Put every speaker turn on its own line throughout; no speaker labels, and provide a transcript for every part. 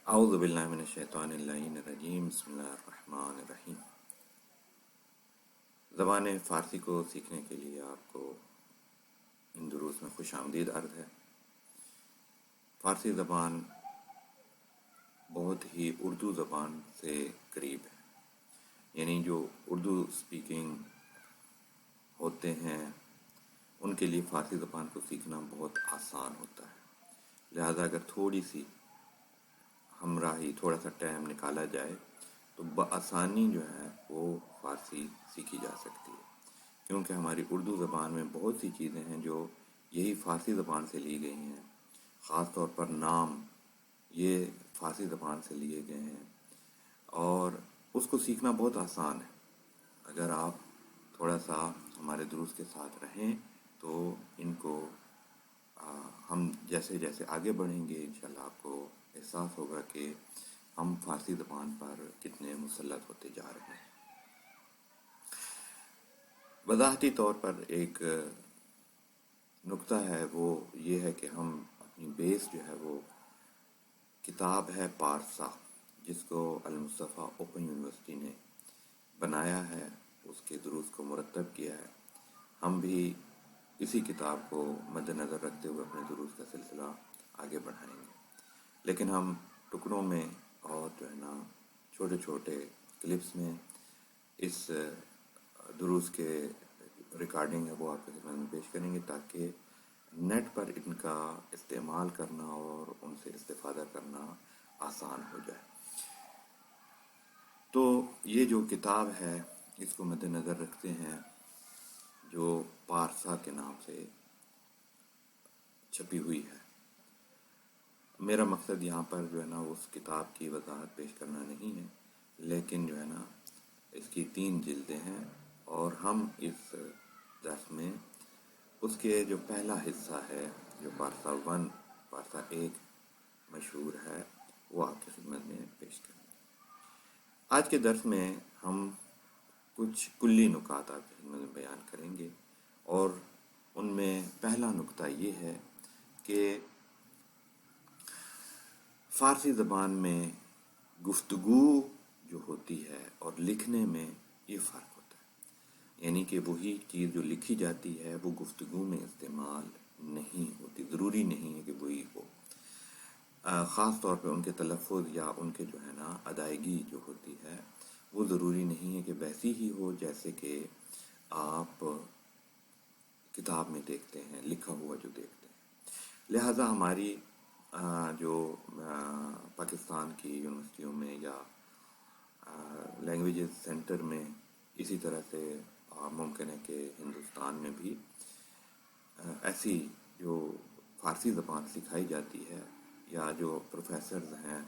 اعوذ باللہ من الشیطان اللعین الرجیم بسم اللہ الرحمن الرحیم۔ زبان فارسی کو سیکھنے کے لیے آپ کو ان دروس میں خوش آمدید عرض ہے۔ فارسی زبان بہت ہی اردو زبان سے قریب ہے، یعنی جو اردو سپیکنگ ہوتے ہیں ان کے لیے فارسی زبان کو سیکھنا بہت آسان ہوتا ہے، لہذا اگر تھوڑی سی ہمراہی تھوڑا سا ٹائم نکالا جائے تو بآسانی جو ہے وہ فارسی سیکھی جا سکتی ہے، کیونکہ ہماری اردو زبان میں بہت سی چیزیں ہیں جو یہی فارسی زبان سے لی گئی ہیں، خاص طور پر نام یہ فارسی زبان سے لیے گئے ہیں، اور اس کو سیکھنا بہت آسان ہے۔ اگر آپ تھوڑا سا ہمارے دروس کے ساتھ رہیں تو ان کو ہم جیسے جیسے آگے بڑھیں گے انشاءاللہ آپ کو احساس ہوگا کہ ہم فارسی زبان پر کتنے مسلط ہوتے جا رہے ہیں۔ وضاحتی طور پر ایک نقطہ ہے، وہ یہ ہے کہ ہم اپنی بیس جو ہے وہ کتاب ہے پارسا، جس کو المصطفیٰ اوپن یونیورسٹی نے بنایا ہے، اس کے دروس کو مرتب کیا ہے۔ ہم بھی اسی کتاب کو مد نظر رکھتے ہوئے اپنے دروس کا سلسلہ آگے بڑھائیں گے، لیکن ہم ٹکڑوں میں اور جو ہے نا چھوٹے چھوٹے کلپس میں اس دروس کے ریکارڈنگ ہے وہ آپ کے خدمت میں پیش کریں گے، تاکہ نیٹ پر ان کا استعمال کرنا اور ان سے استفادہ کرنا آسان ہو جائے۔ تو یہ جو کتاب ہے اس کو مد نظر رکھتے ہیں، جو پارسا کے نام سے چھپی ہوئی ہے۔ میرا مقصد یہاں پر جو ہے نا اس کتاب کی وضاحت پیش کرنا نہیں ہے، لیکن جو ہے نا اس کی 3 جلدیں ہیں، اور ہم اس درس میں اس کے جو پہلا حصہ ہے جو پارسا 1 پارسا 1 مشہور ہے وہ آپ کی خدمت میں پیش کریں گے۔ آج کے درس میں ہم کچھ کلی نکات آپ کی خدمت میں بیان کریں گے، اور ان میں پہلا نکتہ یہ ہے کہ فارسی زبان میں گفتگو جو ہوتی ہے اور لکھنے میں یہ فرق ہوتا ہے، یعنی کہ وہی چیز جو لکھی جاتی ہے وہ گفتگو میں استعمال نہیں ہوتی، ضروری نہیں ہے کہ وہی ہو۔ خاص طور پہ ان کے تلفظ یا ان کے جو ہے نا ادائیگی جو ہوتی ہے وہ ضروری نہیں ہے کہ ویسی ہی ہو جیسے کہ آپ کتاب میں دیکھتے ہیں، لکھا ہوا جو دیکھتے ہیں۔ لہٰذا ہماری جو پاکستان کی یونیورسٹیوں میں یا لینگویجز سینٹر میں، اسی طرح سے ممکن ہے کہ ہندوستان میں بھی ایسی جو فارسی زبان سکھائی جاتی ہے، یا جو پروفیسرز ہیں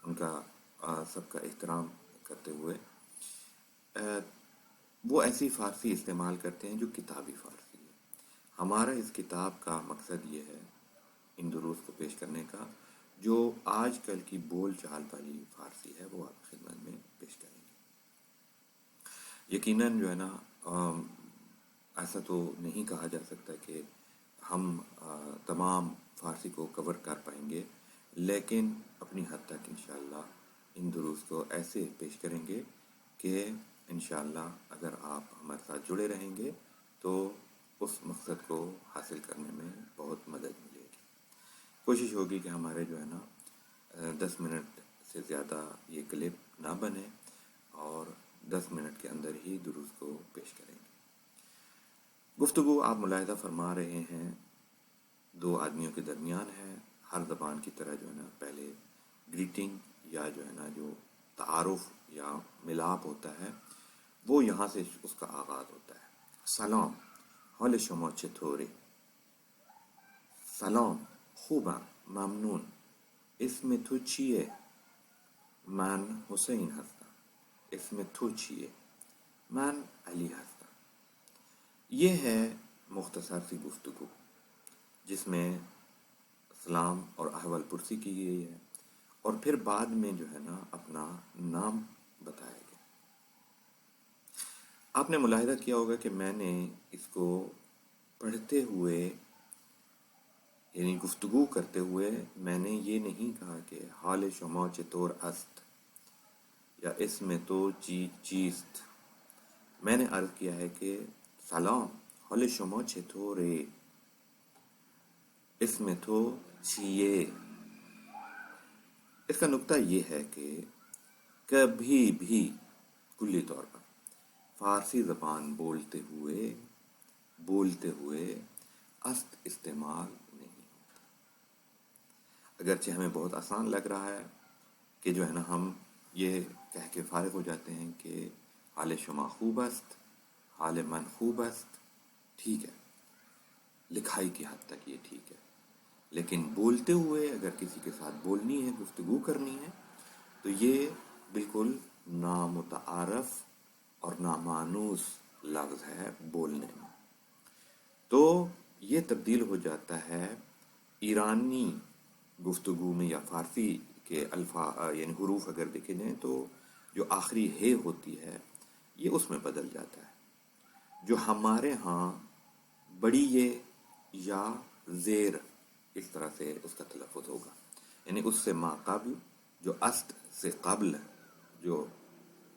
ان کا سب کا احترام کرتے ہوئے وہ ایسی فارسی استعمال کرتے ہیں جو کتابی فارسی ہے۔ ہمارا اس کتاب کا مقصد یہ ہے ان دروس کو پیش کرنے کا، جو آج کل کی بول چال والی فارسی ہے وہ آپ کی خدمت میں پیش کریں گے۔ یقیناً جو ہے نا ایسا تو نہیں کہا جا سکتا کہ ہم تمام فارسی کو کور کر پائیں گے، لیکن اپنی حد تک انشاءاللہ ان دروس کو ایسے پیش کریں گے کہ انشاءاللہ اگر آپ ہمارے ساتھ جڑے رہیں گے تو اس مقصد کو حاصل کرنے میں بہت مدد ملے گی۔ کوشش ہوگی کہ ہمارے جو ہے نا 10 منٹ سے زیادہ یہ کلپ نہ بنے، اور 10 منٹ کے اندر ہی دروس کو پیش کریں گے۔ گفتگو آپ ملاحظہ فرما رہے ہیں 2 آدمیوں کے درمیان ہے۔ ہر زبان کی طرح جو ہے نا پہلے گریٹنگ یا جو ہے نا جو تعارف یا ملاپ ہوتا ہے وہ یہاں سے اس کا آغاز ہوتا ہے۔ سلام، حال شما چطوره؟ سلام، خوبم، ممنون. اسم تو چیه؟ من حسین هستم. اسم تو چیه؟ من علی هستم. یہ ہے مختصر سی گفتگو جس میں سلام اور احوال پرسی کی گئی ہے، اور پھر بعد میں جو ہے نا اپنا نام بتایا گیا۔ آپ نے ملاحظہ کیا ہوگا کہ میں نے اس کو پڑھتے ہوئے یعنی گفتگو کرتے ہوئے میں نے یہ نہیں کہا کہ حال شما چطور است یا اس میں تو چیست. میں نے عرض کیا ہے کہ سلام، حال شما چطوره، اس میں تو چیئے. اس کا نکتہ یہ ہے کہ کبھی بھی کلی طور پر فارسی زبان بولتے ہوئے است استعمال نہیں ہوتا. اگرچہ ہمیں بہت آسان لگ رہا ہے کہ جو ہے نا ہم یہ کہہ کے فارغ ہو جاتے ہیں کہ حال شما خوب است، حال من خوب است. ٹھیک ہے، لکھائی کی حد تک یہ ٹھیک ہے، لیکن بولتے ہوئے اگر کسی کے ساتھ بولنی ہے، گفتگو کرنی ہے، تو یہ بالکل نامتعارف اور نامانوس لفظ ہے بولنے میں. تو یہ تبدیل ہو جاتا ہے ایرانی گفتگو میں یا فارسی کے الفاظ یعنی حروف اگر دیکھے جائیں تو جو آخری ہے ہوتی ہے یہ اس میں بدل جاتا ہے. جو ہمارے ہاں بڑی یہ یا زیر اس طرح سے اس کا تلفظ ہوگا، یعنی اس سے ما قبل جو است سے قبل جو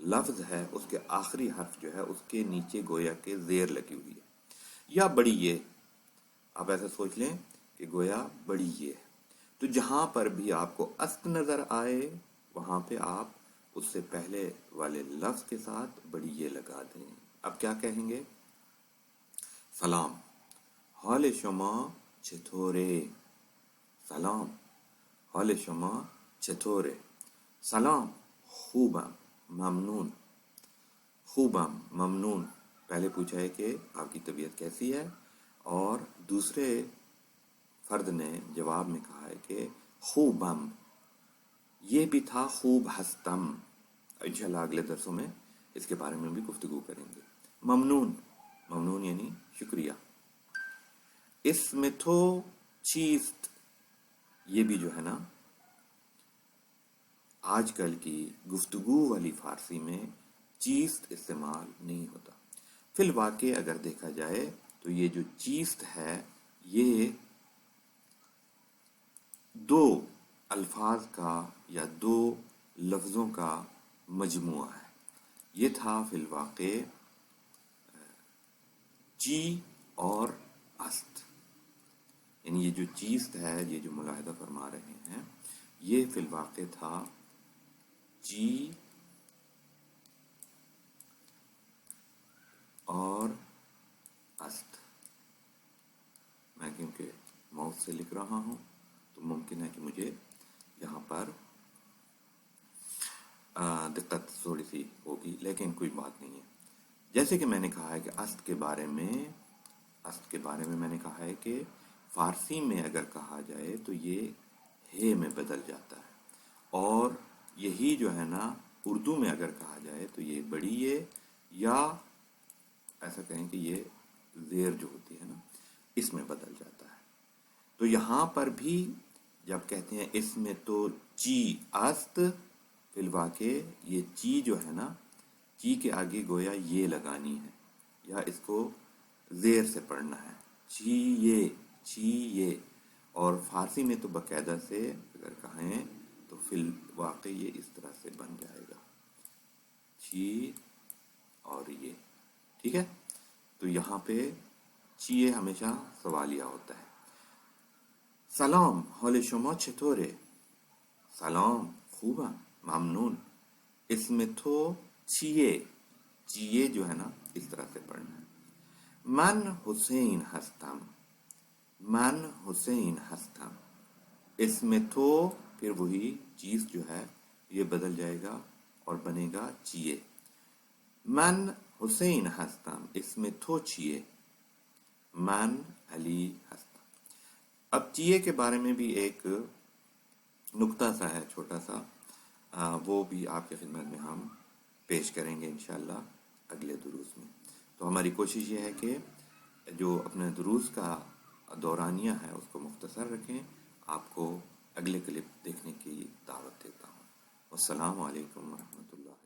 لفظ ہے اس کے آخری حرف جو ہے اس کے نیچے گویا کہ زیر لگی ہوئی ہے. یا بڑی یہ، آپ ایسا سوچ لیں کہ گویا بڑی یہ. تو جہاں پر بھی آپ کو است نظر آئے وہاں پہ آپ اس سے پہلے والے لفظ کے ساتھ بڑی یہ لگا دیں. اب کیا کہیں گے؟ سلام، حال شما چطوره. سلام، حال شما چطوره. سلام، خوبم، ممنون. خوبم، ممنون. پہلے پوچھا ہے کہ آپ کی طبیعت کیسی ہے، اور دوسرے فرد نے جواب میں کہا ہے کہ خوبم. یہ بھی تھا خوب ہستم. انشاءاللہ اگلے درسوں میں اس کے بارے میں بھی گفتگو کریں گے. ممنون، ممنون یعنی شکریہ. اس میں تو چیست، یہ بھی جو ہے نا آج کل کی گفتگو والی فارسی میں چیست استعمال نہیں ہوتا. فی الواقع اگر دیکھا جائے تو یہ جو چیست ہے یہ دو الفاظ کا یا دو لفظوں کا مجموعہ ہے. یہ تھا فی الواقع چی اور است. یعنی یہ جو چیست ہے، یہ جو ملاحظہ فرما رہے ہیں، یہ فی الواقع تھا چی اور است. میں کیونکہ ماؤس سے لکھ رہا ہوں تو ممکن ہے کہ مجھے یہاں پر دقت تھوڑی سی ہوگی، لیکن کوئی بات نہیں ہے. جیسے کہ میں نے کہا ہے کہ است کے بارے میں میں نے کہا ہے کہ فارسی میں اگر کہا جائے تو یہ ہے میں بدل جاتا ہے، اور یہی جو ہے نا اردو میں اگر کہا جائے تو یہ بڑی یہ یا ایسا کہیں کہ یہ زیر جو ہوتی ہے نا اس میں بدل جاتا ہے. تو یہاں پر بھی جب کہتے ہیں اس میں تو چی است، فی الواقع یہ چی جو ہے نا، چی کے آگے گویا یہ لگانی ہے یا اس کو زیر سے پڑھنا ہے. چی یہ. اور فارسی میں تو باقاعدہ سے اگر کہیں تو فی الواقع یہ اس طرح سے بن جائے گا، چی اور یہ. ٹھیک ہے، تو یہاں پہ چیئے ہمیشہ سوالیہ ہوتا ہے. سلام، حال شما چطوره. سلام، خوبم، ممنون. اس میں تو چیئے جو ہے نا اس طرح سے پڑھنا ہے. من حسین ہستم. من حسین ہستم. اس میں تو پھر وہی چیز جو ہے یہ بدل جائے گا اور بنے گا چیئے. من حسین ہستم. اس میں تو چیئے. من علی ہستم. اب چیئے کے بارے میں بھی ایک نکتہ سا ہے چھوٹا سا، وہ بھی آپ کی خدمت میں ہم پیش کریں گے انشاءاللہ اگلے دروس میں. تو ہماری کوشش یہ ہے کہ جو اپنے دروس کا دورانیہ ہے اس کو مختصر رکھیں. آپ کو اگلے کلپ دیکھنے کی دعوت دیتا ہوں. والسلام علیکم ورحمۃ اللہ.